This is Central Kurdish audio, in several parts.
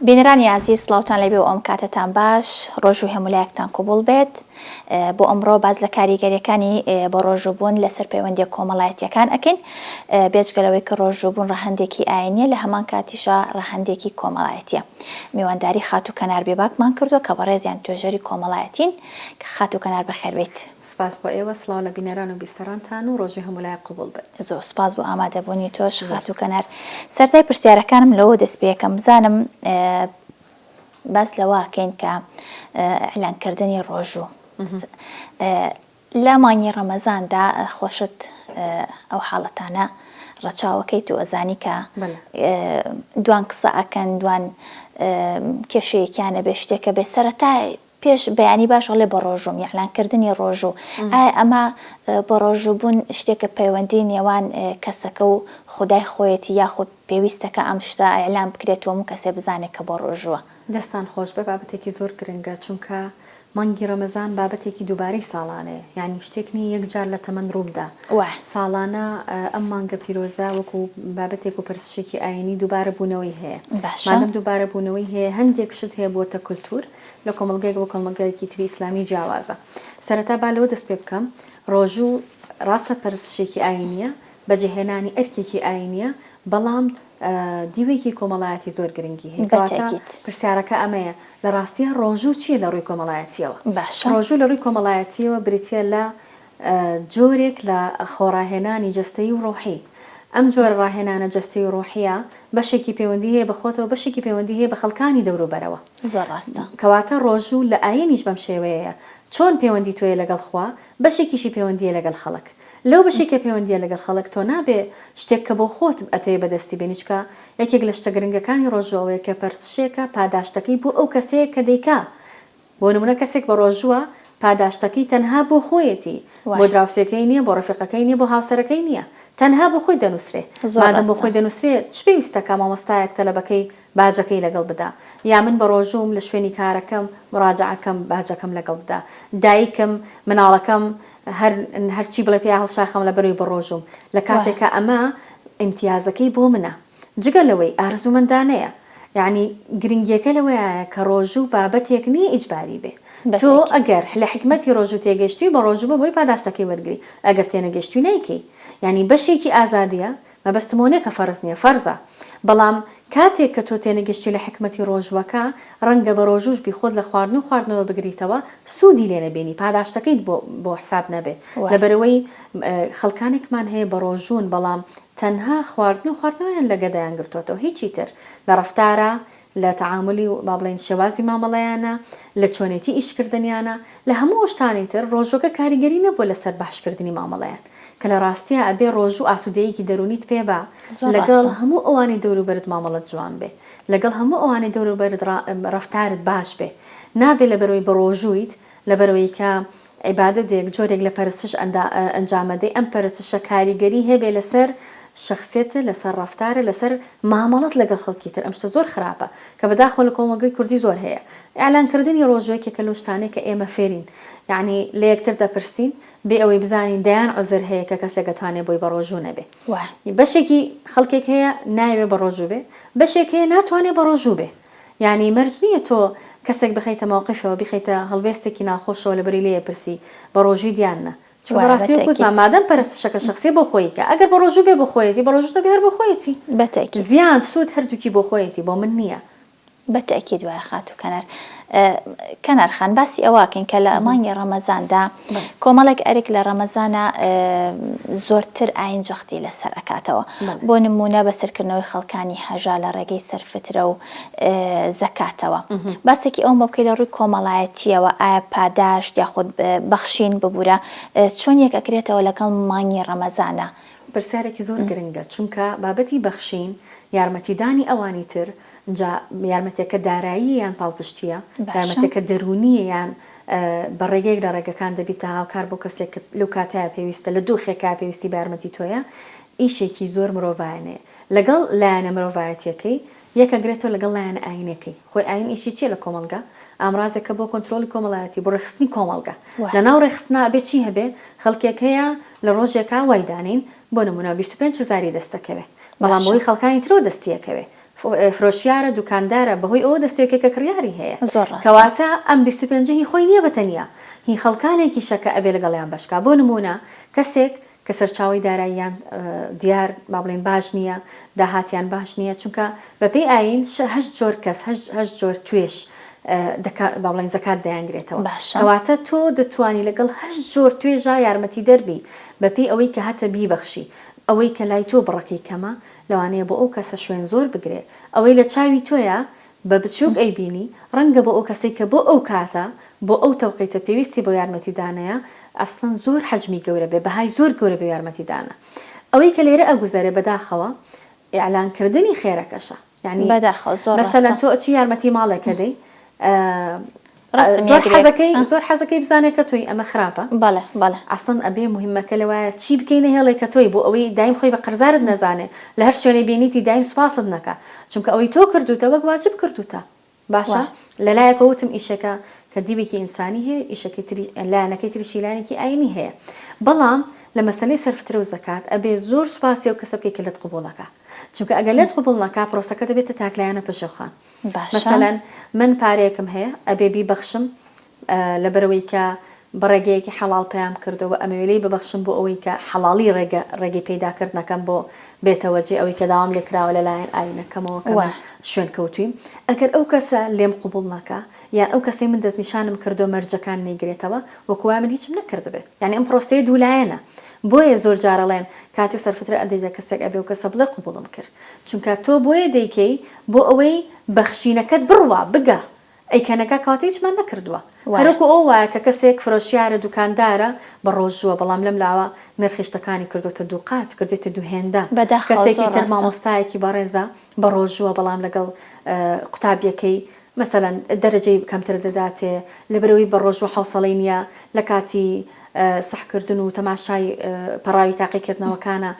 بینەرانی عزیز سڵاوتان لەبێ و ئەم کاتتان باش ڕۆژ و هەمولایەکتان قوبوڵ بێت بۆ ئەمڕۆ باز لە کاریگەریەکانی بە ڕۆژوبوون لەسەر پەیوەندی کۆمەڵایەتیەکان ئەکەین بێجگەلەوەی کە ڕۆژوبوون ڕەهەندێکی ئاینیە لە هەمان کاتیشە ڕەهەندێکی کۆمەڵایەتیە میوانداری خات و کەنار بێباکمان کردووە کە بەڕێزیان توێژەری کۆمەڵایەتین کە خات و کەنار بەخێربێت. سپاس بۆ ئێوە سڵاو لە بینەران و بیستەرانتان و ڕۆژی هەمولای قوبوڵ بێت. زۆر سپاس بۆ ئامادەبوونی تۆش خات و کەنار. سەرەتای پرسیارەکانم لەوە دەست پێکەم بزانم باس لەواکەین کە ئەعلانکردنی ڕۆژوو لە مانگی ڕەمەزاندا خۆشت ئەو حاڵەتانە ڕەچاوەکەیت و ئەزانی کە دوان قسە ئەکەن دوان کێشەیەکیانە بێ شتێکە بێ سەرەتای پێش بەیانی باشڵێ بە ڕۆژوم ئەعلانکردنی ڕۆژوو ئەمە بە ڕۆژوو بوون شتێکە پەیوەندی نێوان کەسەکە و خودای خۆیەتی یاخود پێویستەکە ئەم شتە ئەعلان بکرێت وەموو کەسێ بزانێت کە بە ڕۆژووە. دەستان خۆش بە بابەتێکی زۆر گرنگە چونکە مانگی ڕەمەزان بابەتێکی دووبارەی ساڵانەیە یعنی شتێکنی یەکجار لە تەمەند ڕووبدا ساڵانە ئەم مانگە پیرۆزە وەکو بابەتێک و پرسشێکی ئاینی دووبارە بوونەوەی هەیە مادەم دووبارە بوونەوەی هەیە هەندێک شت هەیە بۆتە کولتور لە کۆمەڵگەیەک بۆ کۆمەڵگەیەکی تری ئیسلامی جیاوازە. سەرەتا با لەوە دەست پێ بکەم ڕۆژوو ڕاستە پرسشێکی ئاینیە بەجێهێنانی ئەرکێکی ئاینیە بەڵام دیوێکی کۆمەڵایەتی زۆر گرنگی هەیە. پرسیارەکە ئەمەیە لە ڕاستیە ڕۆژوو چیە لە ڕووی کۆمەڵایەتیەوە؟ ڕۆژوو لە ڕووی کۆمەڵایەتیەوە بریتە لە جۆرێک لە خۆڕاهێنانی جەستەیی و ڕۆحی. ئەم جۆرە ڕاهێنانە جەستەیی و ڕۆحیە بەشێکی پەیوەندی هەیە بەخۆتەوە بەشێکی پەیوەندی هەیە بە خەڵکانی دەوروبەرەوە. زۆر ڕاستە. کەواتە ڕۆژوو لە ئاینیش بەم شێوەیە چۆن پەیوەندی تۆیە لەگەڵ خوا بەشێکیشی پەیوەندیە لەگەڵ خەڵک. لەو بەشێکە پەیوەندیە لەگەڵ خەڵک تۆ نابێ شتێک کە بۆ خۆت ئەتەیە بەدەستی بێنیچکە یەکێک لە شتە گرنگەکانی ڕۆژەوەیە کە پەرسشێکە پاداشتەکەی بۆ ئەو کەسەیە کە دەیکا. بۆ نمونە کەسێک بە ڕۆژووە پاداشتەکەی تەنها بۆ خۆیەتی بۆ دراوسێکەکەی نییە بۆ ڕەفیقەکەی نییە بۆ هاوسەرەکەی نییە تەنها بۆ خۆی دەنووسرێ. مادەم بۆ خۆی دەنووسرێ چ پێویستەکە مامۆستایەک تەلەبەکەی باجەکەی لەگەڵ بدا یا من بە ڕۆژووم لە شوێنی کارەکەم مراجعەکەم باجەکەم لەگەڵ بدا دایکم مناڵەکەم هەرچی بڵێ پێ هەڵشاخەم لە بەروی بە ڕۆژوم لە کاتێکە ئەمە ئیمتیازەکەی بۆ منە جگە لەوەی ئارزومەندانەیە. یعنی گرنگیەکە لەوەیە کە ڕۆژوو بابەتێک نییە ئیجباری بێ. تۆ ئەگەر لە حکمەتی ڕۆژوو تێگەشتی بە ڕۆژوو بە بۆی پاداشتەکەی وەرگری ئەگەر تێنەگەشتی نیکەی یعنی بەشێکی ئازادیە مەبەستمۆنێ کە فەرز نییە فەرزە بەڵام کاتێک کە تۆ تێنەگەشتی لە حکمەتی ڕۆژوەکە ڕەنگە بە ڕۆژوش بیخۆت لە خواردن و خواردنەوە بگریتەوە سوودی لێ نەبێنی پاداشتەکەیت بۆ حساب نەبێ لەبەرەوەی خەڵکانێکمان هەیە بە ڕۆژوون بەڵام تەنها خواردن و خواردنەوەیان لە گەدایان گرتوتەوە هیچی تر لە ڕەفتارە لە تەعاملی و با بڵێن شێوازی مامەڵەیانە لە چۆنێتی ئیشکردنیانە لە هەموو شتانی تر ڕۆژۆکە کاریگەری نەبووە لەسەر باشکردنی مامەڵەیان کە لە ڕاستیە ئەبێ ڕۆژوو ئاسوودەیەکی دەرونیت پێ بە لەگەڵ هەموو ئەوانی دەوروبەرت مامەڵەت جوان بێ لەگەڵ هەموو ئەوانی دەوروبەرت ڕەفتارت باش بێ نابێ لەبەرەوەی بە ڕۆژوویت لەبەرەوەی کە عیبادەتێک جۆرێک لە پەرستش ئەنجامەدەی ئەم پەرستشە کاریگەری هەبێ لەسەر شخصیتە لەسەر ڕەفتارە لەسەر مامەڵەت لەگەڵ خەڵکی تر ئەم شتە زۆر خراپە کە بەداخۆ لە کۆمەڵگەی کوردی زۆر هەیە. ئەعلانکردنی ڕۆژوەیەکێکە لەو شتانەیە کە ئێمە فێرین یعنی لە یەکتر دەپرسین بێ ئەوەی بزانین دەیان عوزر هەیە کە کەسێک دەتوانێت بۆی بە ڕۆژوو نەبێ. بەشێکی خەڵکێک هەیە نایوێ بە ڕۆژوو بێ بەشێک هەیە ناتوانێت بە ڕۆژوو بێ یعنی مەرج نییە تۆ کەسێک بخەیتە ماوقیفەوە بخەیتە هەڵوێستێکی ناخۆشەوە لەبەری لێ پرسی بە ڕۆژووی دیانە چون ڕاستی کوتمان مادەم پەرستشەکە شخصی بۆ خۆیکە ئەگەر بە ڕۆژوو بێ بۆ خۆیەتی بە ڕۆژوو دەبێ هەر بۆ خۆیەتی بەتەکی زیان سوود هەردووکی بۆ خۆیەتی بۆ من نییە. بەتەکی دوای خات و کەنار کەنارخان باسی ئەواکەین کە لە مانگی ڕەمەزاندا کۆمەڵێک ئەرێک لە ڕەمەزانە زۆرتر ئاین جەختی لەسەر ئەکاتەوە بۆ نمونە بەسەرکردنەوەی خەڵکانی هەژا لە ڕێگەی سەرفترە و زەکاتەوە باسێکی ئەو مەبکەی لە ڕووی کۆمەڵایەتیەوە ئایا پاداشت یاخود بەخشین ببوورە چۆن یەک ئەکرێتەوە لەگەڵ مانگی ڕەمەزانە؟ پرسیارێکی زۆر گرنگە چونکە بابەتی بەخشین یارمەتیدانی ئەوانی تر یارمەتێکە دارایی یان پاڵپشتیە یارمەتێکە دەرونیە یان بە ڕێگەیەک لە ڕێگەکان دەبیت تا هاوکار بۆ کەسێک لەو کاتەیە پێویستە لە دوو خێکا پێویستی بە یارمەتی تۆیە ئیشێکی زۆر مرۆڤایانەیە لەگەڵ لایەنە مرۆڤایەتیەکەی یەکەگرێتەوە لەگەڵ لایەنە ئاینەکەی خۆی ئاین ئیشی چیە لە کۆمەلگا ئامرازێکە بۆ کۆنتترۆلی کۆمەڵایەتی بۆ ڕێخستنی کۆمەلگا لە ناو ڕێخستنا بێ چی هەبێ خەڵکێک هەیە لە ڕۆژێکا وایدانین بۆ نمونە 25,000 دەستەکەوێ بەڵام بۆی خەڵکانی ترۆ دەستیەکەوێ فرۆشیارە دوکاندارە بەهۆی ئەوە دەستێکێکە کڕیاری هەیە زۆر ڕاستە. کەواتە ئەم 25 هی خۆی نییە بەتەنیا هی خەڵکانێکی شەکە ئەبێ لەگەڵیان بەشکا بۆ نمونە کەسێک کە سەرچاوی داراییان دیار با بڵێن باش نییە داهاتیان باش نییە چونکە بەپێی ئاین 8 جۆر کەس 8 جۆر توێش با بڵێن زەکات دەیانگرێتەوە کەواتە تۆ دەتوانی لەگەڵ 8 جۆر توێژا یارمەتی دەربی بەپێی ئەوەی کە هەتە بیبەخشی ئەوەی کە لای تۆ بڕەکەی کەمە لەوانەیە بۆ ئەو کەسە شوێن زۆر بگرێ ئەوەی لە چاوی تۆیە بە بچووک ئەیبینی ڕەنگە بۆ ئەو کەسێک کە بۆ ئەو کاتە بۆ ئەو تەوقیتە پێویستی بۆ یارمەتیدانەیە ئەسڵەن زۆر حەجمی گەورە بێ بەهای زۆر گەورە بێ یارمەتیدانە ئەوەی کە لێرە ئەگوزارێ بەداخەوە ئیعلانکردنی خێرەکەشە یعنی بەداخەوە زۆر مەسەلەن تۆ ئەچی یارمەتی ماڵێکە دەی زۆر حەزەکەی بزانێت کە تۆی ئەمە خراپە بەڵێ ئەسڵەن ئەبێ مهمەکە لەوایە چی بکەینە هێڵێک کە تۆی بۆ ئەوەی دایم خۆی بە قەرزارت نەزانێ لە هەر شوێنەی بینیتی دایم سوپاست نەکە چونکە ئەوەی تۆ کردوتە وەک واجب کردوتە باشە لەلایەکە وتم ئیشەکە کە دیوێکی ئینسانی هەیە ئیشەکەی لایەنەکەی تریشیلانێکی ئاینی هەیە بەڵام لە مەسەلەی سەرفترە و زەکات ئەبێ زۆر سوپاسی و کەسە بکەی کە لەت قبوڵەکە چونکە ئەگەر لێت قبول نەکا پرۆسەکە دەبێتە تاکلایەنە پێشەوخان مەسەلەن من پارەیەکم هەیە ئەبێ بیبەخشم لەبەرەوەی کە بەڕێگەیەکی حەڵال پێیان کردەوە ئەمەوێلەی ببەخشم بۆ ئەوەی کە حەڵاڵی ڕێگەی پەیداکردنەکەم بۆ بێتەوەجێ ئەوەی کە داوام لێکراوە لەلایەن ئاینەکەمەوە کە شوێن کەوتویم ئەگەر ئەو کەسە لێم قبول نەکا یان ئەو کەسەی من دەستنیشانم کردو مەرجەکان نەیگرێتەوە وەکووا من هیچم نەکردبێ یعنی ئەم پرۆسەیە دوولایەنە بۆیە زۆر جارەڵێن کاتی سەرفترە ئەدەیدا کەسێک ئەبێ و کەسە بڵێ قبوڵم کرد چونکە تۆ بۆیە دەیکەی بۆ ئەوەی بەخشینەکەت بڕوا بگە ئەیکەنەکە کاتی هیچمان نەکردووە هەروکو ئەو وایە کە کەسێک فرۆشیارە دوکاندارە بە ڕۆژووە بەڵام لەم لاوە نرخیشتەکانی کردوتە دوو قات کردێتە دوو هێندە کەسێکی تر مامۆستایەکی بەڕێزە بە ڕۆژووە بەڵام لەگەڵ قوتابیەکەی مثلەن دەرەجەی کەمتر دەداتێ لەبەرەوەی بە ڕۆژوە حوسەڵەی نییە لە کاتی سەحکردن و تەماشای پەڕاوی تاقیکردنەوەکانە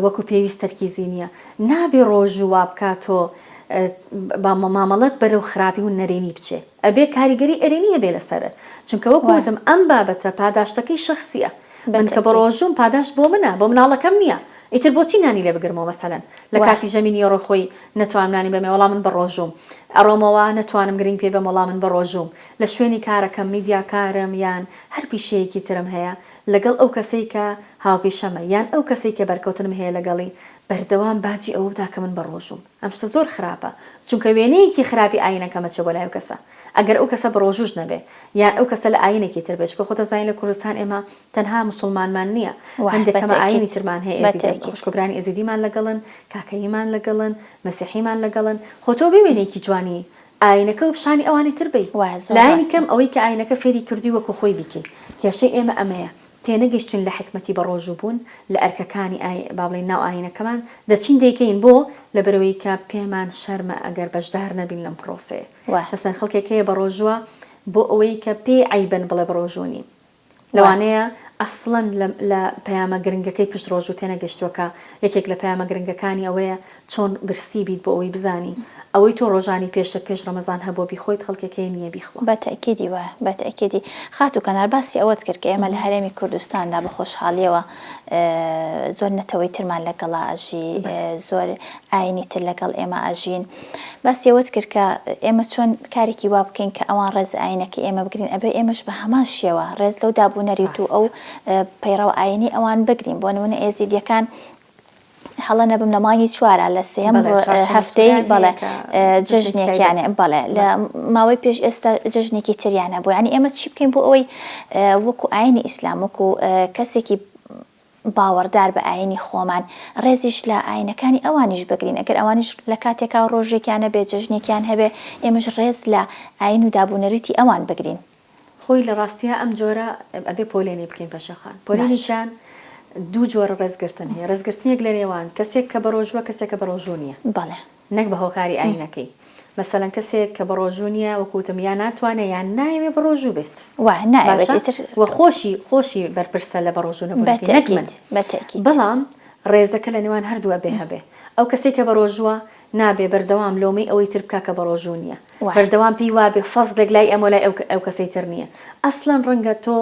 وەکو پێویست تەرکیزی نییە نابێ ڕۆژووا بکاتۆ با مامەڵەت بەرەو خراپی و نەرێنی بچێ ئەبێ کاریگەری ئەرێنیە بێ لەسەر چونکە وەکوتم ئەم بابەتە پاداشتەکەی شخصیە من کە بە ڕۆژوم پاداش بۆ منە بۆ مناڵەکەم نییە ئیتر بۆچی نانی لێ بگرمەوە مەسەلەن لە کاتی ژەمینی ڕۆخۆی نەتوانانی بەمێ وەڵام من بە ڕۆژوم ئەڕۆمەوە نەتوانم گرنگ پێ بەم وەڵام من بە ڕۆژوم لە شوێنی کارەکەم میدیاکارم یان هەر پیشەیەکی ترم هەیە لەگەڵ ئەو کەسەی کە هاوپێشەمە یان ئەو کەسێک کە بەرکەوتنم هەیە لەگەڵی بەردەوام باجی ئەوە بدا کە من بە ڕۆژوم ئەم شتە زۆر خراپە چونکە وێنەیەکی خراپی ئاینەکەمە چە بۆ لای ئەو کەسە ئەگەر ئەو کەسە بە ڕۆژوش نەبێ یان ئەو کەسە لە ئاینێکی تر بێت کە خۆتە زانین لە کوردستان ئێمە تەنها مسلمانمان نییە هەندێکەمە ئاینی ترمان هەیە خوشکۆبرانی ئێزیدیمان لەگەڵن کاکەیمان لەگەڵن مەسیحیمان لەگەڵن خۆ تۆ بێ وێنەیەکی جوانی ئاینەکە و پیشانی ئەوانی تر بێ لایەنی کەم ئەوەی کە ئاینەکە فێری کردی وەکو خۆی بیکەی کێشەی ئێمە ئەمەیە تێنەگەشتن لە حکمەتی بە ڕۆژوو بوون لە ئەرکەکانی با بڵێن ناو ئاینەکەمان دەچین دەیکەین بۆ لەبەرەوەی کە پێمان شەرمە ئەگەر بەشدار نەبین لەم پرۆسەیە مەسەلەن خەڵکێک هەیە بە ڕۆژووە بۆ ئەوەی کە پێ عیبن بڵێ بە ڕۆژوونی لەوانەیە ئەسڵەن لە پەیامە گرنگەکەی پشت ڕۆژوو تێنەگەشتووەکە یەکێک لە پەیامە گرنگەکانی ئەوەیە چۆن برسی بیت بۆ ئەوەی بزانی ئەوەی تۆ ڕۆژانی پێش ڕەمەزان هەبوو بیخۆیت خەڵکێکی نییە بیخۆ بەتەکیدی وە بەتەکیدی خات و کەنار باسی ئەوەت کرد کە ئێمە لە هەرێمی کوردستاندا بە خۆشحاڵیەوە زۆر نەتەوەی ترمان لەگەڵا ئاژی زۆر ئاینی تر لەگەڵ ئێمە ئاژین باسی ئەوەت کرد کە ئێمە چۆن کارێکی وا بکەین کە ئەوان ڕێز ئاینەکە ئێمە بگرین ئەبێ ئێمەش بە هەمان شێوە ڕێز لەو دابوونەریت و ئەو پەیڕەو ئاینی ئەوان بگرین بۆ نمونە ئێزیدیەکان هەڵە نەبم لە مانگی چوارە لە سێم هەفتەی بەڵێ جژنێکیانێ بەڵێ لە ماوەی پێش ئێستا جژنێکی تریانە بۆ ینی ئێمە چی بکەین بۆ ئەوەی وەکو ئاینی ئیسلام وەکو کەسێکی باوەڕدار بە ئاینی خۆمان ڕێزیش لە ئاینەکانی ئەوانیش بگرین ئەگەر ئەوانیش لە کاتێکا ڕۆژێکیانە بێ جژنێکیان هەبێ ئێمەش ڕێز لە ئاین و دابوونەریتی ئەوان بگرین خۆی لە ڕاستیە ئەم جۆرە ئەبێ پۆلێنێ بکەین پەشەخان پۆلێنیشان دوو جۆرە ڕێزگرتن هەیە ڕێزگرتنێک لە نێوان کەسێک کە بە ڕۆژوە کەسێک کە بە ڕۆژوو نییە بەڵێ نەک بە هۆکاری ئاینەکەی مەسەلەن کەسێک کە بە ڕۆژوو نییە وەکوتم یان ناتوانێت یان نایەوێ بە ڕۆژوو بێت وە خۆشی بەرپرسە لە بە ڕۆژوو نەبوون بەڵام ڕێزەکە لە نێوان هەردووە بێ هەبێ ئەو کەسێک کە بە ڕۆژووە نابێ بەردەوام لۆمەی ئەوەی تر بکە کە بە ڕۆژوو نییە بەردەوام پێی وابێ فەزلێک لای ئەمە لای ئەو کەسەی تر نییە ئەسڵەن ڕەنگە تۆ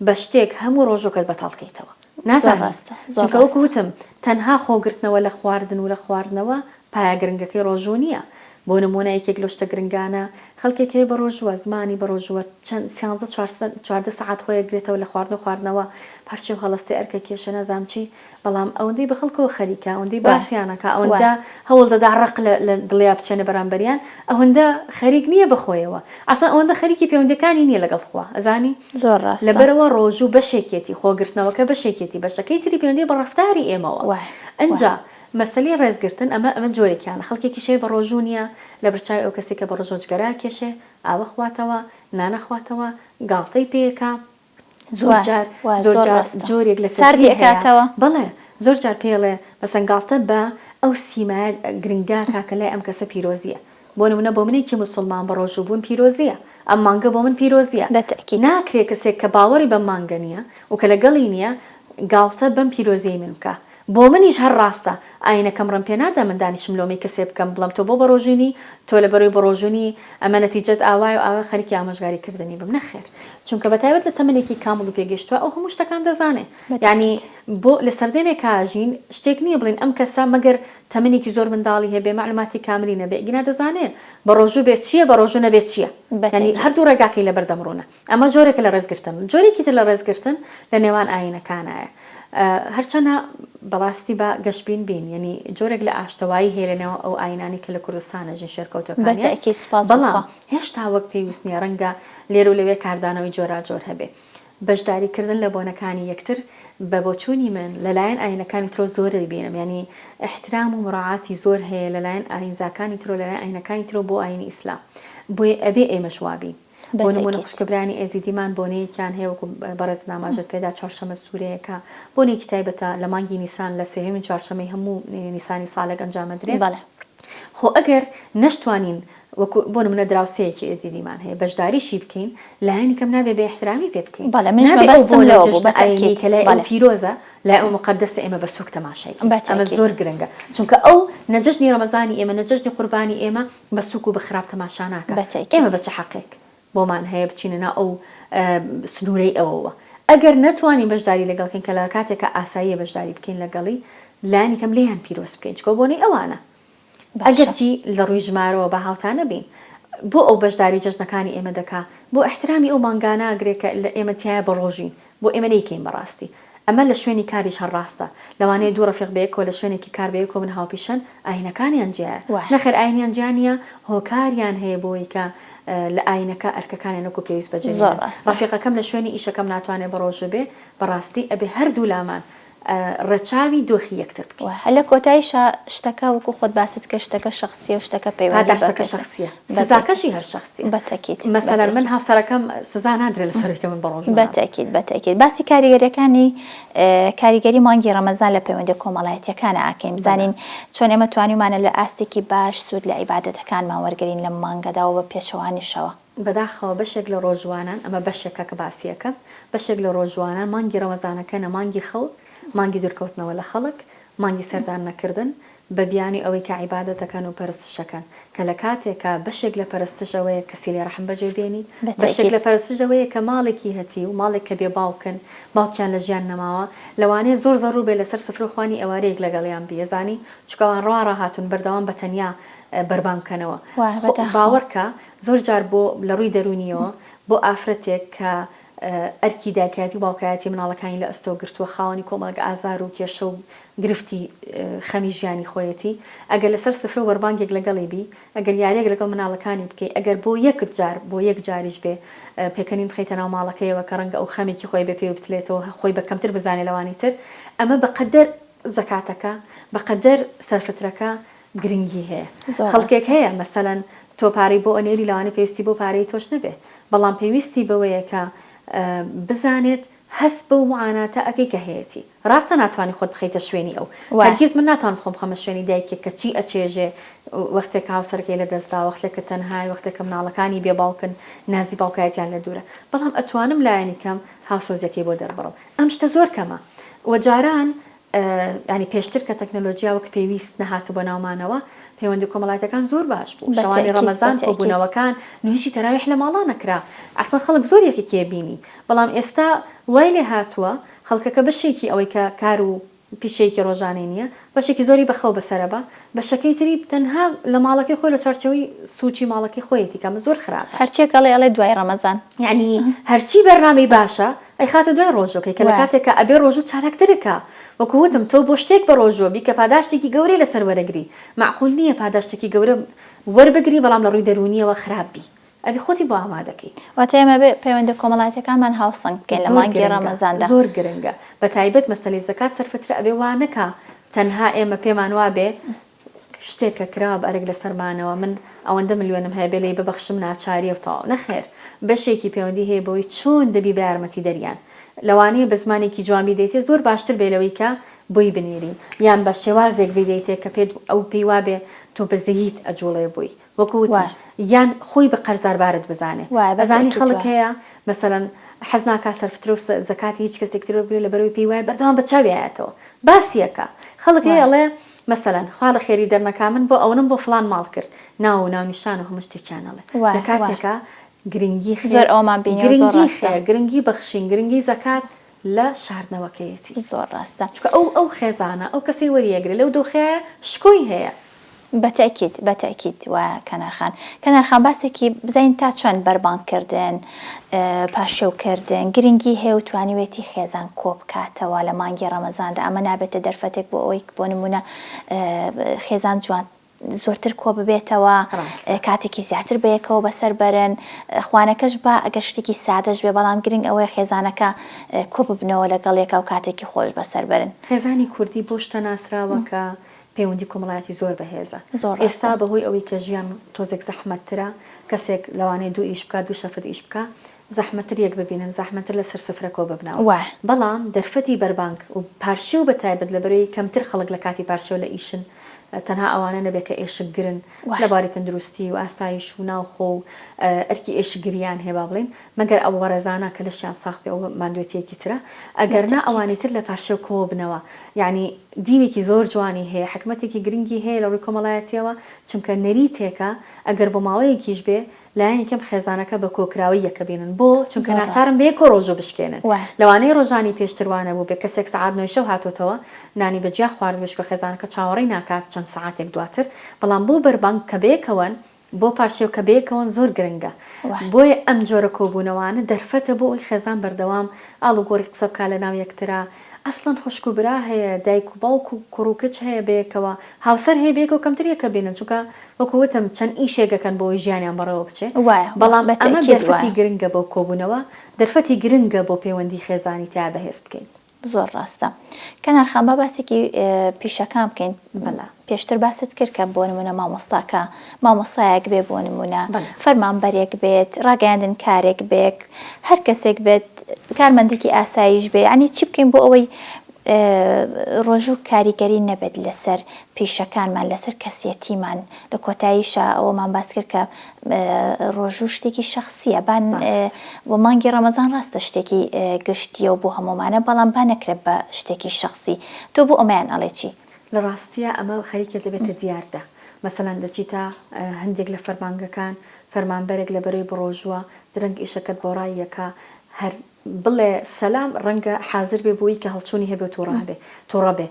بە شتێک هەموو ڕۆژۆکەت بەتاڵکەیتەوە نازانڕاستە چونکە وەکوتم تەنها خۆگرتنەوە لە خواردن و لە خواردنەوە پایە گرنگەکەی ڕۆژوو نییە. بۆ نمونە یەکێک لە شتە گرنگانە خەڵکێکی بە ڕۆژوە زمانی بە ڕۆژوە چەند 14 ساعت خۆی گرێتەوە لە خواردنەوە پارچە و هەڵستی ئەرکە کێشە نەزام چی، بەڵام ئەوەندەی بە خەڵکەوە خەریکە، ئەوەندەی باسییانەکە، ئەوەندە هەوڵ دەدا ڕق لە دڵیا بچێنە بەرامبەریان، ئەوەندە خەریک نییە بەخۆیەوە، ئاسان ئەوەندە خەریکی پەیوەندەکانی نییە لەگەڵ خوا، ئەزانی زۆر ڕاستە. لەبەرەوە ڕۆژوو بەشێکێتی خۆگرتنەوەکە بەشێکێتی بەشەکەی تری پەیوەندی بە ڕەفتاری ئێمەوە. ئەنجا مەسەلەی ڕێزگرتن ئەمە جۆرێکیانە، خەڵکێکی شەی بە ڕۆژوو نییە لە بەرچاوی ئەو کەسێکە بە ڕۆژۆ جگەرا کێشێ، ئاوە خواتەوە، نانە خواتەوە، گاڵتەی پێیەکە، زۆر جار جۆرێک لە ساردیەکاتەوە. بەڵێ زۆر جار پێڵێ مەسەن گاڵتە بە ئەو سیمایە گرنگا کاکە لای ئەم کەسە پیرۆزیە. بۆ نمونە بۆ منێکی موسڵمان بە ڕۆژوو بوون پیرۆزیە، ئەم مانگە بۆ من پیرۆزیە. ناکرێت کەسێک کە باوەڕی بە مانگە نییە و کە لەگەڵی نییە گاڵتە بەم پیرۆزیی من بکە. بۆ منیش هەر ڕاستە ئاینەکەم ڕم پێ نادا من دانیشم لۆمەی کەسێ بکەم بڵم تۆ بۆ بەڕۆژینی تۆ لە بەرەوەی بەڕۆژوونی ئەمە نەتیجەت ئاوای و ئاوا خەریکی ئاماژگاریکردنی بم نەخێر، چونکە بەتایبەت لە تەمەنێکی کامڵ و پێگەشتووە ئەو هەموو شتەکان دەزانێ. یعنی بۆ لە سەردەمێک کاژین شتێک نییە بڵین ئەم کەسە مەگەر تەمەنێکی زۆر منداڵی هەبێ معلوماتی کاملی نەبێ گینا دەزانێت بە ڕۆژوو بێت چییە بە ڕۆژوو نەبێت چییە، یعنی هەردوو ڕێگاکەی لە بەردەمڕوونە. ئەمە جۆرێکە لە ڕێزگرتن. جۆرێکی تر لە ڕێزگرتن لە نێوان ئاینەکانایە، هەرچەنە بەڕاستی بە گەشتبین بین، یعنی جۆرێک لە ئاشتەوایی هەیە لەنێوە ئەو ئاینانی کە لە کوردستانە ژین شێرکەوتەکانی، بەڵام هێشتا وەک پێویست نییە ڕەنگە لێرە و لەوێ کاردانەوەی جۆرا جۆر هەبێ. بەشداریکردن لە بۆنەکانی یەکتر بە بۆچوونی من لەلایەن ئاینەکانی ترۆ زۆر دەبینم، یعنی احترام و مراعاتی زۆر هەیە لەلایەن ئاینزاکانی ترۆ لەلایەن ئاینەکانی ترۆ بۆ ئاینی ئیسلام، بۆیە ئەبێ ئێمە شوابین. بۆ نمونە خوشکەبرانی ئێزیدیمان بۆنەیەکیان هەیە وەکو بەڕێز ناماژەت پێدا چوارشەمە سوورەیەەکە بۆنێکی تایبەتە لە مانگی نیسان لە سێهەمین چوارشەمەی هەموو نیسانی ساڵێک ئەنجامەدرێ. خۆ ئەگەر نەشتوانین وەکو بۆ نمونە دراوسەیەکی ئێزیدیمان هەیە بەشداریشی بکەین لایەنی کەم نابێ بە احترامی پێ بکەین. کە لای ئەو پیرۆزە لای ئەو مقدسە ئێمە بە سوک تەماشایکەین. ئەمە زۆر گرنگە، چونکە ئەو نەجەژنی ڕەمەزانی ئێمە نەجەژنی قوربانی ئێمە بە سوک و بە خراپ تەماشا ناکە. ئێمە بە چه حەقێک بۆمان هەیە بچینە ئەو سنوورەی ئەوەوە. ئەگەر نەتوانین بەشداری لەگەڵکەین کە لە کاتێکە ئاساییە بەشداری بکەین لەگەڵی لایەنی کەم لێیان پیرۆز بکەین، چکە بۆنەی ئەوانە ئەگەرچی لە ڕووی ژمارەوە بە هاوتانە بین بۆ ئەو بەشداری جەژنەکانی ئێمە دەکا، بۆ احترامی ئەو مانگانە ئەگرێکە لە ئێمە تایە بە ڕۆژین بۆ ئێمە نەیکەین بەڕاستی. ئەمە لە شوێنی کاریش هەڕاستە، لەوانەیە دوو ڕەفیق بەیەکەوە لە شوێنێکی کار بەیەکەوە من هاوپیشەن ئاینەکانیان جیایە، نەخێر ئاینیان جیانە هۆکاریان هەیە بۆی کە لە ئاینەکە ئەرکەکانیان وەکو پێویست بەجێ. ڕەفیقەکەم لە شوێنی ئیشەکەم ناتوانێت بە ڕۆژ بێ، بەڕاستی ئەبێ هەردوو لامان ڕەچاوی دۆخی یەکتر بکەین. هەلە کۆتاییشە شتەکە وەکو خۆت باست کە شتەکە شخصیە و شتەکە پەیوەندی شتەکە شخصیە، سزاکەشی هەر شخصیە. بەتەکیت مەسەلەن من هاوسەرەکەم سزا نادرێت لەسەرەکە من بە ڕۆژ. بەتەکیت باسی کاریگەریەکانی کاریگەری مانگی ڕەمەزان لە پەیوەندی کۆمەڵایەتیەکانە ئاکەین، بزانین چۆن ئێمە توانیمانە لە ئاستێکی باش سوود لە عیبادەتەکانمان وەرگرین لە مانگەدا و بە پێشەوانیشەوە. بەداخەوە بەشێک لە ڕۆژوانان ئەمە بەشێکە کە باسیەکەم، بەشێک لە ڕۆژوانان مانگی ڕەمەزانەکەنە مانگی خەڵک، مانگی دوورکەوتنەوە لە خەڵک، مانگی سەردان نەکردن بە بیانی ئەوەی کە عیبادەتەکەن و پەرستشەکەن، کە لە کاتێکە بەشێک لە پەرستشەوەیە کەسی لێ ڕەحم بەجێ بێنی، بەشێک لە پەرستشەوەیە کە ماڵێکی هەتی و ماڵێک کە بێ باوکن باوکیان لە ژیان نەماوە، لەوانەیە زۆر زەڕوو بێ لەسەر سفرەخوانی ئەوارەیەک لەگەڵیان بێزانی چکەوان ڕوا هاتون بەردەوام بە تەنیا بەربامکەنەوە. باوەڕکە زۆر جار بۆ لە ڕووی دەرونیەوە بۆ ئافرەتێک کە ئەرکی داکاتی و باوکایەتی مناڵەکانی لە ئەستۆ گرتووە خاوەنی کۆمەڵگە ئازار و کێشە و گرفتی خەمی ژیانی خۆیەتی، ئەگەر لەسەر سفرە وەربانگێک لەگەڵی بی، ئەگەر یاریێک لەگەڵ مناڵەکانی بکەی، ئەگەر بۆ یەک جاریش بێ پێکەنین بخەیتە ناو ماڵەکەیەوە کە ڕەنگە ئەو خەمێکی خۆی بێ پێ بتلێتەوە خۆی بە کەمتر بزانێ لەوانی تر، ئەمە بەقەدەر زەکاتەکە بەقەدەر سەرفترەکە گرنگی هەیە. خەڵکێک هەیە مەسەلەن تۆ پارەی بۆ ئەنێری لەوانەیە پێویستی بۆ پارەی تۆش نەبێ، بەڵام پێویستی بەوەیە کە بزانێت هەست بەو معاناتە ئەەکەی کە هەیەی ڕاستە ناتوانانی خۆت بخەیتە شوێنی ئەو هەرگیز من ناتوان خۆم خەمە شوێنی دایکێک کە چی ئەچێژێ وەختێک هاوسەرەکەی لە دەستدا وەختێککە تەنهای وەختێکە مناڵەکانی بێ باوکن نازی باوکایەتیان لە دوورە، بەڵام ئەتوانم لایەنی کەم هاوسۆزیەکەی بۆ دەربڕم. ئەم شتە زۆر کەمە وەجاران ینی پێشتر کە تەکنەلۆژیا وەک پێویست نەهاتە بۆ ناومانەوە پەیوەندی کۆمەڵایەتەکان زۆر باش بوو، شەوانی ڕەمەزان کۆبوونەوەکان نوێژی تەراویح لە ماڵان نەکرا، ئەسڵەن خەڵک زۆر یەکێکی بینی، بەڵام ئێستا وای لێ هاتووە خەڵکەکە بەشێکی ئەوەی کە کار و پیشەیەکی ڕۆژانەی نییە بەشێکی زۆری بەخەو بەسەرەبە بەشەکەی تری تەنها لە ماڵەکەی خۆی لە چارچەوەی سوچی ماڵەکەی خۆیەتی کەمە زۆر خراپە هەرچێک ئەڵێ دوای ڕەمەزان یعنی هەرچی بەرنامەی باشە ئەی خاتە دوای ڕۆژۆکەی کە لە کاتێکە ئەبێ ڕۆژوو چالاکترەکە وەکووتم تۆ بۆ شتێک بە ڕۆژوە بی کە پاداشتێکی گەورەی لەسەر وەرەگری معقول نییە پاداشتێکی گەورە وەربگری بەڵام لە ڕووی دەرونیەوە خراپبی ئەبی خۆتی بۆ ئامادەکەی واتە ئێمە پەیوەندی کۆمەڵایەتەکانمان هاوسەنگ بکەین لە مانگی ڕەمەزاندا زۆر گرنگە بە تایبەت مەسەلەی زەکات سەرفترە ئەبێ وانەکە تەنها ئێمە پێمان وابێ شتێکە کراوە ئەرگ لە سەرمانەوە من ئەوەندە ملیۆنم هەیە بێ لێ ببەخشم ناچاریە و تاو نەخێر بەشێکی پەیوەندی هەیە بەوەی چۆن دەبی بە یارمەتی دەریان لەوانەیە بە زمانێکی جوانی دەیتێ زۆر باشتر بێلەوەی کە بۆی بنێرین یان بە شێوازێک بیدەیتێ کە پێت ئەو پێی وابێ تۆ بە زەهید ئەجوڵێ بووی وەکووتە یان خۆی بە قەرزاربارت بزانێ بەزانی خەڵک هەیە مەسەلەن حەز ناکا سەرفترە و زەکاتی هیچ کەسێکتر بگرێت لە بەرەوەی پێی وایە بەردەوام بە چاویایەتەوە باسیەکە خەڵک هەیە ئەڵێ مەسەلەن خوا لە خێری دەرمەکا من بۆ ئەوەم بۆ فلان ماڵ کرد ناو و ناونیشان و هەموو شتێکیان ئەڵێ لە کاتێکە گرنگی زۆر ئەومان بینی گرنگی بەخشین گرنگی زەکات لە شاردنەوەکەیەتی زۆر ڕاستە چکە ئەو خێزانە ئەو کەسی وەریەگرێت لەو دۆخەیە شکۆی هەیە بەتەکیت وایە کەنارخان باسێکی بزین تا چۆن بەربانگکردن پاشێوکردن گرنگی هەیە و توانیوێتی خێزان کۆ بکاتەوە لە مانگی ڕەمەزاندا ئەمە نابێتە دەرفەتێک بۆ ئەوەی بۆ نمونە خێزان جوان زۆرتر کۆ ببێتەوە کاتێکی زیاتر بەیەکەوە بەسەر بەرن خوانەکەش بە ئەگەر شتێکی سادەش بێ بەڵام گرنگ ئەوەیە خێزانەکە کۆ ببنەوە لەگەڵ یەکە و کاتێکی خۆش بەسەر بەرن خێزانی کوردی بۆ شتە ناسراوەکە پەیوەندی کۆمەڵایەتی زۆر بەهێزە ئێستا بەهۆی ئەوەی کە ژیان تۆزێک زەحمەتترە کەسێک لەوانەیە دوو ئیش بکات دوو شەفت ئیش بکە زەحمەتر یەک ببینن زەحمەتر لە سەر سفرەکەوە ببنەوە بەڵام دەرفەتی بەربانگ و پارشێ و بەتایبەت لە بەرەوەی کەمتر خەڵک لە کاتی پارشێ و لە ئیشن تەنها ئەوانە نەبێت کە ئێشکگرن لەباری تەندروستی و ئاستایش و ناوخۆ و ئەرکی ئێشگریان هێبا بڵین مەگەر ئەو وەڕێزانە کە لەشیان ساخ پێ ئەو مادوێتیەکی ترە ئەگەرنا ئەوانی تر لە پارشێ و کۆ بنەوە یعنی دیوێکی زۆر جوانی هەیە حکمەتێکی گرنگی هەیە لە ڕووی کۆمەڵایەتیەوە چونکە نەریتێکە ئەگەر بۆ ماوەیەکیش بێ لایەنی کەم خێزانەکە بە کۆکراوی یەکە بێنن بۆ چونکە ناچارم بێ کۆ ڕۆژۆ بشکێنن لەوانەیە ڕۆژانی پێشتروانە بوو بێ کەسێک سەعات 9 شەو هاتۆتەوە نانی بەجیا خوارد بشکە خێزانەکە چاوەڕێی ناکات چەند سەعاتێک دواتر بەڵام بۆ بەربانگ کە بێکەوەن بۆ پارچێو کە بێکەوەن زۆر گرنگە بۆیە ئەم جۆرە کۆبوونەوانە دەرفەتە بۆ ئەوی خێزان بەردەوام ئاڵوگۆڕی قسە بکا لە ناو یەکترا ئەسڵەن خوشک و برا هەیە دایک و باوک و کوڕووکچ هەیە بێکەوە هاوسەر هەیە بێکەوە کەمتریەکە بێنن چونکە وەکووتم چەند ئیشێگەکەن بۆ ژیانیان بەڕێوە بچێت بەڵام ئەمە دەرفەتی گرنگە بۆ کۆبوونەوە دەرفەتی گرنگە بۆ پەیوەندی خێزانی تا بەهێز بکەین زۆر ڕاستە کەنارخان با باسێکی پیشەکان بکەین پێشتر باست کرد کە بۆ نمونە مامۆستایەک بێ بۆ نمونە فەرمانبەرێک بێت ڕاگەیاندن کارێک بێت هەر کەسێک بێت کارمەندێکی ئاسایش بێ ینی چی بکەین بۆ ئەوەی ڕۆژوو کاریگەری نەبێت لەسەر پیشەکانمان لەسەر کەسیەتیمان لە کۆتاییشە ئەوەمان باس کرد کە ڕۆژوو شتێکی شخصیە بان بۆ مانگی ڕەمەزان ڕاستە شتێکی گشتیە و بۆ هەمومانە بەڵام با نەکرێت بە شتێکی شخصی تۆ بۆ ئەمەیان ئەڵێ چی لە ڕاستیە ئەمە خەریکە دەبێتە دیاردا مەسەلەن دەچیتە هەندێک لە فەرمانگەکان فەرمانبەرێک لە بەرەوەی بڕۆژووە درەنگ ئیشەکەت بۆ ڕایەکە هەر بڵێ سەلام ڕەنگە حاضر بێ بۆی کە هەڵچوونی هەبێ تۆڕە بێ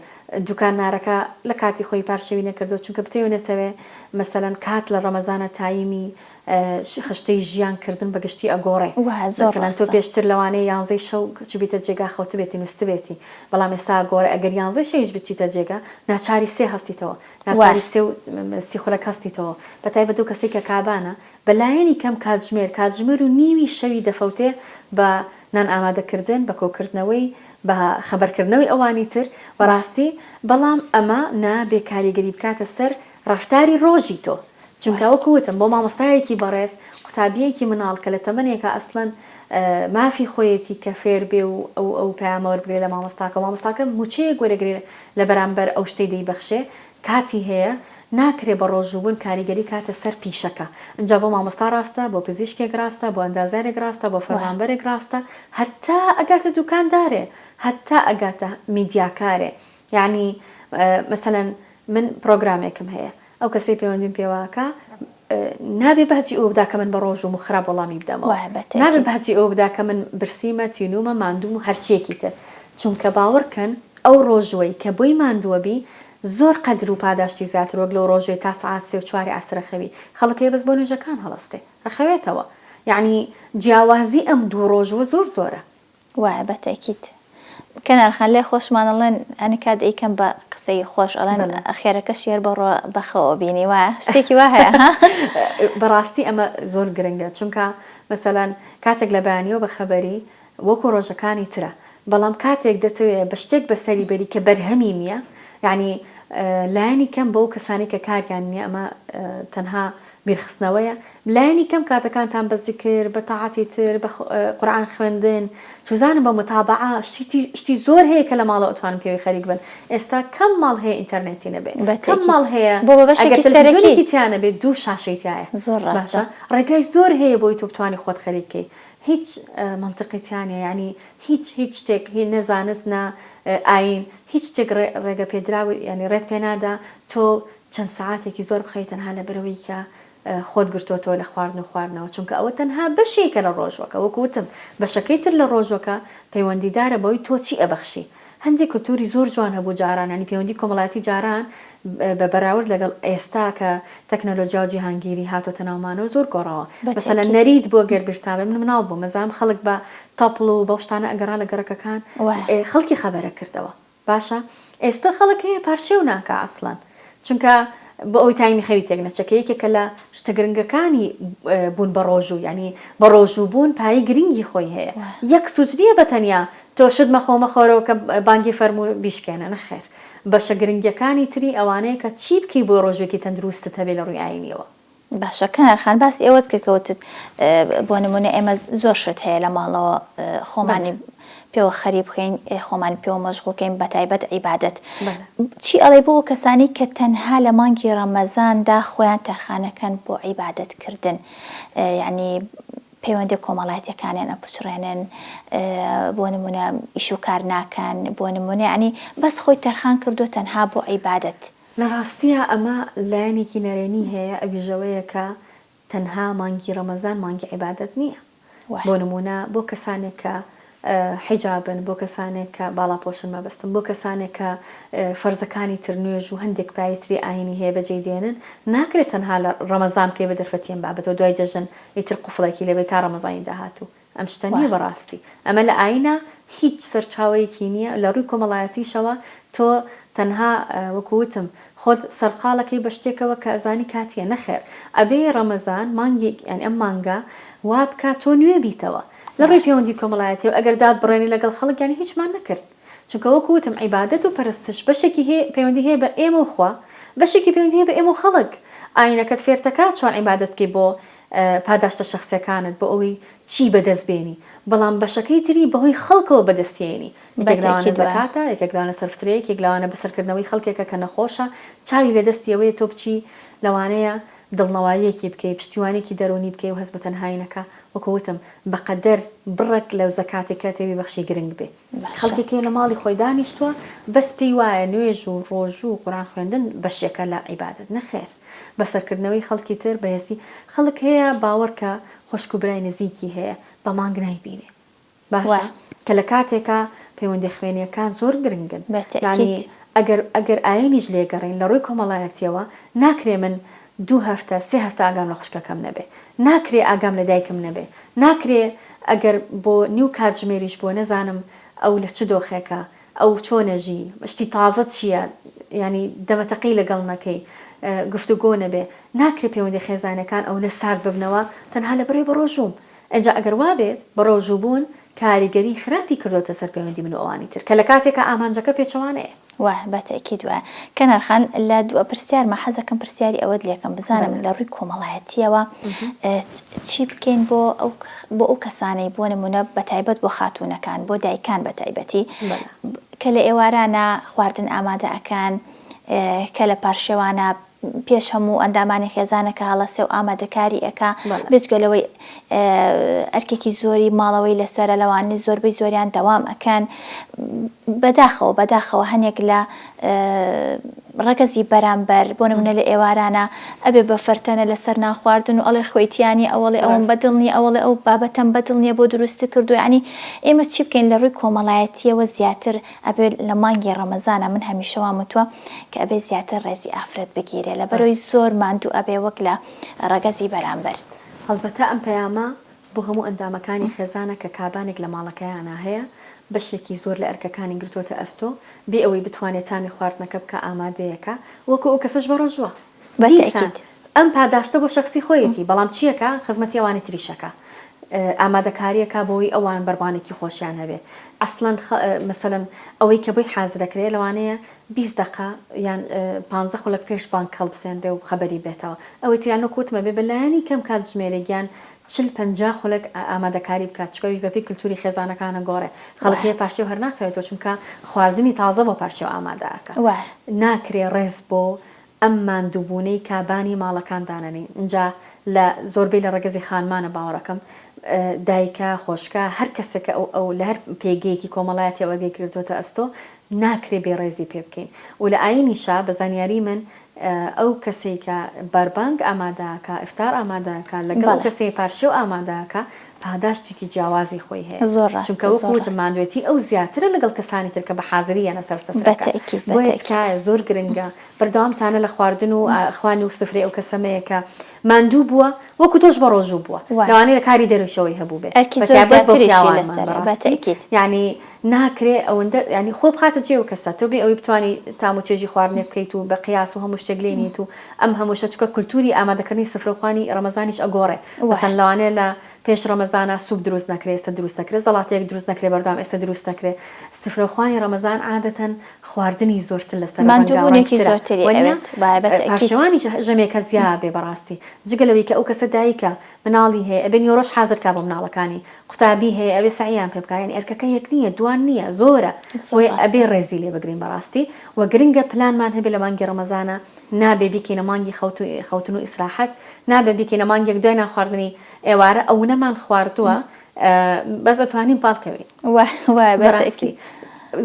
دوکانارەکە لە کاتی خۆی پارشەوی نەکردو چونکە بتێونێتەوێ مەسەلەن کات لە ڕەمەزانە تایمی خشتەی ژیانکردن بەگشتی ئەگۆڕێ تۆ پێشتر لەوانەیە 11 شەو چبیتە جێگا خەوتە بێتی نووسست بێتی بەڵام ئێستا گۆڕێ ئەگەر 11 شەویش بچیتە جێگا ناچاری سێ هەستیتەوە ناچاری سێ و سیخۆلەک هەستیتەوە بەتایبەت دوو کەسێکە کابانە بەلایەنی کەم کاتژمێر و نیوی شەوی دەفەوتێ بە نان ئامادەکردن بە کۆکردنەوەی بە خەبەرکردنەوەی ئەوانی تر بەڕاستی بەڵام ئەمە نابێ کاریگەری بکاتە سەر ڕەفتاری ڕۆژی تۆ چونکە وەکووتم بۆ مامۆستایەکی بەڕێز قوتابیەکی مناڵ کە لە تەمەنێکە ئەسڵەن مافی خۆیەتی کە فێر بێ و ئەو پەیامەوە بگرێت لە مامۆستاکە موچەیە گوێرەگرێت لە بەرامبەر ئەو شتەی دەیبەخشێ کاتی هەیە ناکرێ بە ڕۆژوبوون کاریگەری کاتە سەر پیشەکە اینجا بۆ مامۆستا ڕاستە بۆ پزیشکێک ڕاستە بۆ ئەندازارێک ڕاستە بۆ فەرمانبەرێک ڕاستە هەتا ئەگاتە دوکاندارێ هەتا ئەگاتە میدیاکارێ یعنی مەسەلەن من پرۆگرامێکم هەیە ئەو کەسەی پەیوەندیم پێواکە نابێ باجی ئەو بدا کە من بە ڕۆژ و مخرا وەڵامی بدەمەوە نابێ باجی ئەو بدا کە من برسیمە تینومە ماندوم و هەرچێکی تر چونکە باوەڕکەن ئەو ڕۆژوەی کە بۆی ماندووەبی زۆر قەدر و پاداشتی زیاتر وەک لەو ڕۆژوی تا سعات 3 و 4 عەسرەخەوی خەڵکی بەس بۆ نوێژەکان هەڵەستێ ڕەخەوێتەوە یعنی جیاوازی ئەم دوو ڕۆژوە زۆرە وایە بەتەکیت کەنارخان لێ خۆشمانەڵێن ئەنی کات ئەیکەم بە قسەی خۆش ئەڵەن ئەخێرەکە شێر بەڕۆ بەخەوە بینی وایە شتێکی وا هەیە بەڕاستی ئەمە زۆر گرنگە چونکە مەسەلەن کاتێک لە بەیانیەوە بە خەبەری وەکو ڕۆژەکانی ترە بەڵام کاتێک دەچەوێت بە شتێک بەسەری بەری کە بەرهەمی نییە یعنی لایەنی کەم بەو کەسانی کە کاریان نییە ئەمە تەنها بیرخستنەوەیە لایەنی کەم کاتەکانتان بە زیکر بە تاعاتی تر بە قورئان خوێندن چوزانم بە متابعە شتی زۆر هەیە کە لە ماڵە ئەتوانن پێوی خەریک بن ئێستا کەم ماڵ هەیە ئینتەرنێتی نەبێت کەم ماڵ هەیە بۆ بەشێکی سەرەکی تیانە بێت دوو شاشەی تایە زۆر ڕاستە ڕێگای زۆر هەیە بۆی تۆ بتوانی خۆت خەریکەی هیچ منطقیتیانە یعنی هیچ شتێک هی نەزانست نە ئاین هیچ شتێک ڕێگە پێدراوی ینی ڕێت پێنادا تۆ چەند ساعاتێکی زۆر بخەی تەنها لە بەرەوەی کە خۆت گرتوتەوە لە خواردنەوە چونکە ئەوە تەنها بەشێکە لە ڕۆژوەکە وەکوتم بەشەکەی تر لە ڕۆژوەکە پەیوەندیدارە بەوەی تۆ چی ئەبەخشی هەندێک کلتوری زۆر جوان هەبوو جاران ینی پەیوەندی کۆمەڵایەتی جاران بە بەراورد لەگەڵ ئێستا کە تەکنەلۆژیا و جیهانگیری هاتۆتە ناومانەوە زۆر گۆڕاوە مەسەلەن نەرید بۆ گەربیرتابێ من مناڵ بوو مەزام خەڵک بە تەپڵ و بەو شتانە ئەگەڕا لە گەڕەکەکان خەڵکی خەبەرە کردەوە باشە ئێستا خەڵک هەیە پارچێ و ناکە ئەسڵان چونکە بە ئەوی تایمی خەوی تێک نەچەکە یەکێکە لە شتە گرنگەکانی بوون بە ڕۆژوو ینی بە ڕۆژوو بوون پایی گرنگی خۆی هەیە یەک سوچریە بەتەنیا تۆ شت مەخۆرەوە کە بانگی فەرموو بیشکێنە نەخێر بەشە گرنگەکانی تری ئەوانەیە کە چی بکەی بۆ ڕۆژێکی تەندروستت هەبێ لە ڕووی ئاینیەوە باشە کەنارخان باسی ئێوەت کردکەوتت بۆ نمونە ئێمە زۆر شت هەیە لە ماڵەوە خۆمانی پێوە خەریب بخەین خۆمان پێوە مەشغوڵکەین بە تایبەت عیبادەت چی ئەڵێ بۆ کەسانی کە تەنها لە مانگی ڕەمەزاندا خۆیان تەرخانەکەن بۆ عیبادەتکردن یعنی پەیوەندی کۆمەڵایەتیەکانیان ئەپچڕێنن بۆ نمونە ئیش و کار ناکەن بۆ نمونە ینی بەس خۆی تەرخان کردو تەنها بۆ عیبادەت لە ڕاستیە ئەمە لایەنێکی نەرێنی هەیە ئەویژەوەیە کە تەنها مانگی ڕەمەزان مانگی عیبادەت نییە بۆ نمونە بۆ کەسانێک کە حیجابن بۆ کەسانێک کە باڵاپۆشن مەبەستن بۆ کەسانێک کە فەرزەکانی تر نوێژ و هەندێک پایتری ئاینی هەیە بەجێ دێنن ناکرێت تەنها لە ڕەمەزان بکەی بە دەرفەتیان بابەتەوە دوای جەژن ئیتر قوفڵێکی لەبێت تا ڕەمەزانی داهاتوو ئەم شتە نییە بەڕاستی ئەمە لە ئاینە هیچ سەرچاوەیەکی نییە لە ڕووی کۆمەڵایەتیشەوە تۆ تەنها وەکووتم خۆت سەرقاڵەکەی بە شتێکەوە کە ئەزانی کاتیە نەخێر ئەبێ ڕەمەزان مانگی یان ئەم مانگە وا بکات تۆ نوێ بیتەوە لە ڕێی پەیوەندی کۆمەڵایەتی و ئەگەر داد بڕێنی لەگەڵ خەڵک یانی هیچمان نەکرد چونکە وەکووتم عیبادەت و پەرستش بەشێکی پەیوەندی هەیە بە ئێمە و خوا بەشێکی پەیوەندی هەیە بە ئێمە و خەڵک ئاینەکەت فێرتەکە چۆن عیبادەت بکەی بۆ پاداشتە شخصیەکانت بۆ ئەوەی چی بەدەستبێنی بەڵام بەشەکەی تری بەهۆی خەڵکەوە بەدەستێنی یەکێکلاوانە زەکاتە یەکێکلاوانە سەرفترەیەک یەکلاوانە بەسەرکردنەوەی خەڵکێکە کە نەخۆشە چاوی لە دەستیەوەی تۆ بچی لەوانەیە دڵنەواییەکی بکەی پشتیوانێکی دەرونی بکەی و هەست بە تەنهاییەکە وەکووتم بەقەدەر بڕێک لەو زەکاتێکە تێوی بەخشی گرنگ بێ خەڵکێکی لە ماڵی خۆی دانیشتووە بەس پێی وایە نوێژ و ڕۆژ و قورئان خوێندن بەشێکە لە عیبادەت نەخێر بەسەرکردنەوەی خەڵکی تر بەهێزی خەڵک هەیە باوەڕکە خوشک و برای نزیکی هەیە بە مانگ نایبینێ باشە کە لە کاتێکە پەیوەندی خوێنیەکان زۆر گرنگن یعنی ئەگەر ئاینیش لێگەڕین لە ڕووی کۆمەڵایەتیەوە ناکرێ من 2 هەفتە 3 هەفتە ئاگام لە خوشکەکەم نەبێ ناکرێ ئاگام لە دایکم نەبێ ناکرێ ئەگەر بۆ نیو کاتژمێریش بۆ نەزانم ئەو لە چ دۆخێکە ئەو چۆنەژی شتی تازە چییە ینی دەمەتەقی لەگەڵ نەکەی گفتوگۆ نەبێ ناکرێ پەیوەندی خێزانەکان ئەو لە سارد ببنەوە تەنها لە بەرەوەی بە ڕۆژوم ئەنجا ئەگەر وابێت بە ڕۆژوو بوون کاریگەری خراپی کردوتە سەر پەیوەندی من و ئەوانی تر کە لە کاتێکە ئامانجەکە پێچەوانەیە واه بەتەکید وایە کەنارخان لە دووە پرسیارمە حەزەکەم پرسیاری ئەوەت لێکم بزانم لە ڕووی کۆمەڵایەتیەوە چی بکەین بۆ ئەو کەسانەی بۆ نمونە بەتایبەت بۆ خاتوونەکان بۆ دایکان بەتایبەتی کە لە ئێوارانە خواردن ئامادە ئەکان کە لە پارشێوانە پێش هەموو ئەندامانی خێزانەکە هەڵەسێ و ئامادەکاری ئەکا بچگەلەوەی ئەرکێکی زۆری ماڵەوەی لەسەرە لەوانی زۆربەی زۆریان دەوام ئەکەن بەداخەوە هەنێک لە ڕەگەزی بەرامبەر بۆ نمونە لە ئێوارانە ئەبێ بە فەرتەنە لەسەر ناخواردن و ئەڵێ خۆیتیانی ئەوڵێ ئەوم بەدڵنی ئەوڵێ ئەو بابەتەم بەدڵ نییە بۆ دروستی کردو ینی ئێمە چی بکەین لە ڕووی کۆمەڵایەتیەوە زیاتر ئەبێ لە مانگی ڕەمەزانە من هەمیشەوا متووە کە ئەبێ زیاتر ڕێزی ئافرەت بگیرێ لە بەرەوەی زۆر ماندوو ئەبێ وەک لە ڕەگەزی بەرامبەر. هەڵبەتە ئەم پەیامە بۆ هەموو ئەندامەکانی خێزانە کە کابانێک لە ماڵەکەیانە هەیە بەشێکی زۆر لە ئەرکەکانی گرتوۆتە ئەستۆ بێ ئەوەی بتوانێت تامی خواردنەکە بکە ئامادەیەکە وەکو ئەو کەسەش بە ڕۆژوە ئەم پاداشتە بۆ شخصی خۆیەتی بەڵام چیەکە خزمەتی ئەوانی تریشەکە ئامادەکاریەکە بۆی ئەوان بەربانێکی خۆشیان هەبێ ئەسڵەن مەسەلەن ئەوەی کە بۆی حازرەکرێ لەوانەیە 20 دقه یان 15 خولەک پێش بانک هەڵبسێنرێ و خەبەری بێتەوە ئەوەی تریانە کوتمە بێ بەلایانی کەم کاتژمێرەگیان 40-50 خولەک ئامادەکاری بکات چکەوی بەپی کللتوری خێزانەکانە گۆڕێ خەڵکی پارچێ و هەر ناخەوێتەوە چونکە خواردنی تازە بۆ پارچێ و ئامادەکە ناکرێ ڕێز بۆ ئەم ماندووبوونەی کابانی ماڵەکاندانەنی اینجا لە زۆربەی لە ڕێگەزی خانمانە باوەڕەکەم دایکە خۆشکە هەر کەسێکە ئەو لە هەر پێگەیەکی کۆمەڵایەتی ئەوەگەی کردوتە ئەستۆ ناکرێ بێ ڕێزی پێ بکەین و لە ئاینیشا بە زانیاری من ئەو کەسێک کە بەربانگ ئامادەکە ئفتار ئامادەکە لەگەڵ کەسێک پارشێ و ئامادەکە پاداشتێکی جیاوازی خۆی هەیە چونکە وەکوتە ماندوێتی ئەو زیاترە لەگەڵ کەسانی ترکە بە حازریانە سەر سفرەکە بۆیە تکایە زۆر گرنگە بەردەوامتانە لە خواردن و خوانی و سفرێ ئەو کەسەمەیەکە ماندوو بووە وەکو تۆش بە ڕۆژوو بووە لەوانەیە لە کاری دەرەوەشەوەی هەبوو بێت یعنی ناکرێ ئەوەندە ینی خۆ بخاتە جێ و کەسە تۆ بێ ئەوەی بتوانانی تام و چێژی خواردنێ بکەیت و بە قیاس و هەموو شتێک لێنیت و ئەم هەمووشە چکە کولتوری ئامادەکردنی سفرەخوانی ڕەمەزانیش ئەگۆڕێ مەسەن لەوانەیە لە پێش ڕەمەزانە سوپ دروست نەکرێ ئێستا دروست نەکرێ زەڵاتەیەک دروست نەکرێ بەردەوام ئێستا دروست نەکرێ سفرەخوانی ڕەمەزان عادەتەن خواردنی زۆرتر لەسەر پاشەوانی ژەمێکە زیاد بێ بەڕاستی جگە لەوەی کە ئەو کەسە دایکە مناڵی هەیە ئەبێ نیۆڕۆژ حازرکا بۆ مناڵەکانی قوتابی هەیە ئەبێ سەعیان پێ بکات یعنی ئەرکەکە یەک نییە دوان نییە زۆرە بۆیە ئەبێ ڕێزی لێ بگرین بەڕاستی و گرنگە پلانمان هەبێ لە مانگی ڕەمەزانە نابێ بیکەینە مانگی خەوتن و ئیسراحەت نابێ بیکەینە مانگێک دوای ناخواردنی ئێوارە ئەو نەمان خواردووە بەس دەتوانین پاڵکەوین بەڕاستی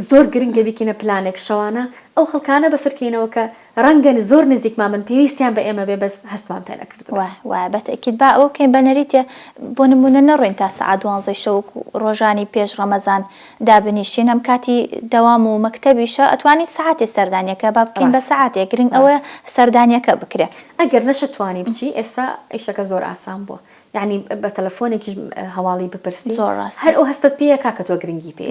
زۆر گرنگە بیکەینە پلانێک شەوانە ئەو خەڵکانە بەسەرکەینەوە کە ڕەنگە زۆر نزیکمان من پێویستیان بە ئێمە بێ بەس هەستمان پێ نەکردووە وایە بەتەکید با ئەو بکەین بە نەریتێ بۆ نمونە نەڕۆین تا سەعات 12 شەو ڕۆژانی پێش ڕەمەزان دابنیشین ئەم کاتی دەوام و مەکتەبیشە ئەتوانی سەعاتی سەردانیەکە با بکەین بە سەعاتێک گرنگ ئەوە سەردانیەکە بکرێ ئەگەر نەشتوانی بچی ئێستا ئیشەکە زۆر ئاسان بووە یعنی بە تەلەفۆنێکی هەواڵی بپرسی هەر ئەو هەستت پێیەکا کە تۆ گرنگی پێ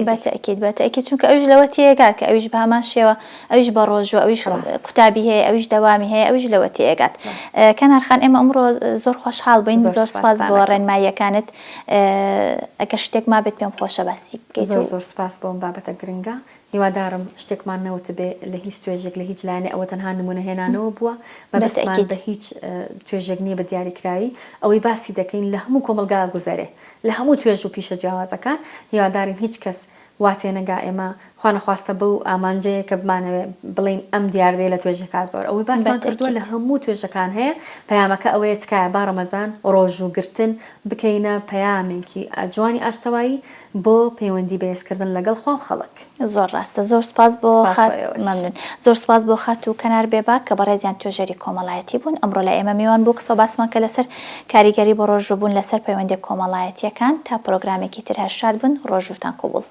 بەتەکید چونکە ئەوش لەوە تێگات کە ئەویش بە هەمان شێوە ئەویش بە ڕۆژوە ئەویش قوتابی هەیە ئەویش دەوامی هەیە ئەویش لەوە تێگات کەنارخان ئێمە ئەمڕۆ زۆر خۆشحاڵ بووین زۆر سپاس بۆ ڕێنماییەکانت ئەگەر شتێک ما بێت پێم خۆشە باسی بکەیت زۆر سپاس بۆم بابەتە گرنگە هیوادارم شتێکمان نەوت بێ لە هیچ توێژێک لە هیچ لایەنێ ئەوە تەنها نمونە هێنانەوە بووە بەبستمان بە هیچ توێژێک نییە بە دیاریکراوی ئەوەی باسی دەکەین لە هەموو کۆمەلگا گوزەرێ لە هەموو توێژ و پیشە جیاوازەکان هیوادارین هیچ کەس واتێنەگا ئێمە خوانەخواستە بەو ئامانجەیە کە بمانەوێ بڵین ئەم دیاردەیە لە توێژەکە زۆر ئەوەی باسمان کردووە لە هەموو توێژەکان هەیە پەیامەکە ئەوەیە تکایە با ڕەمەزان ڕۆژ و گرتن بکەینە پەیامێکی جوانی ئاشتەوایی بۆ پەیوەندی بەهێزکردن لەگەڵ خوا و خەڵک زۆر ڕاستە زۆر سپاس بۆ مەمنون زۆر سپاس بۆ خات و کەنار بێبا کە بەڕێزیان توێژەری کۆمەڵایەتی بوون ئەمڕۆ لە ئێمە میوان بوو قسە باسمان کە لەسەر کاریگەری بۆ ڕۆژوو بوون لەسەر پەیوەندی کۆمەڵایەتیەکان تا پرۆگرامێکی تر هەر شاد بن ڕۆژوتان قوبوڵ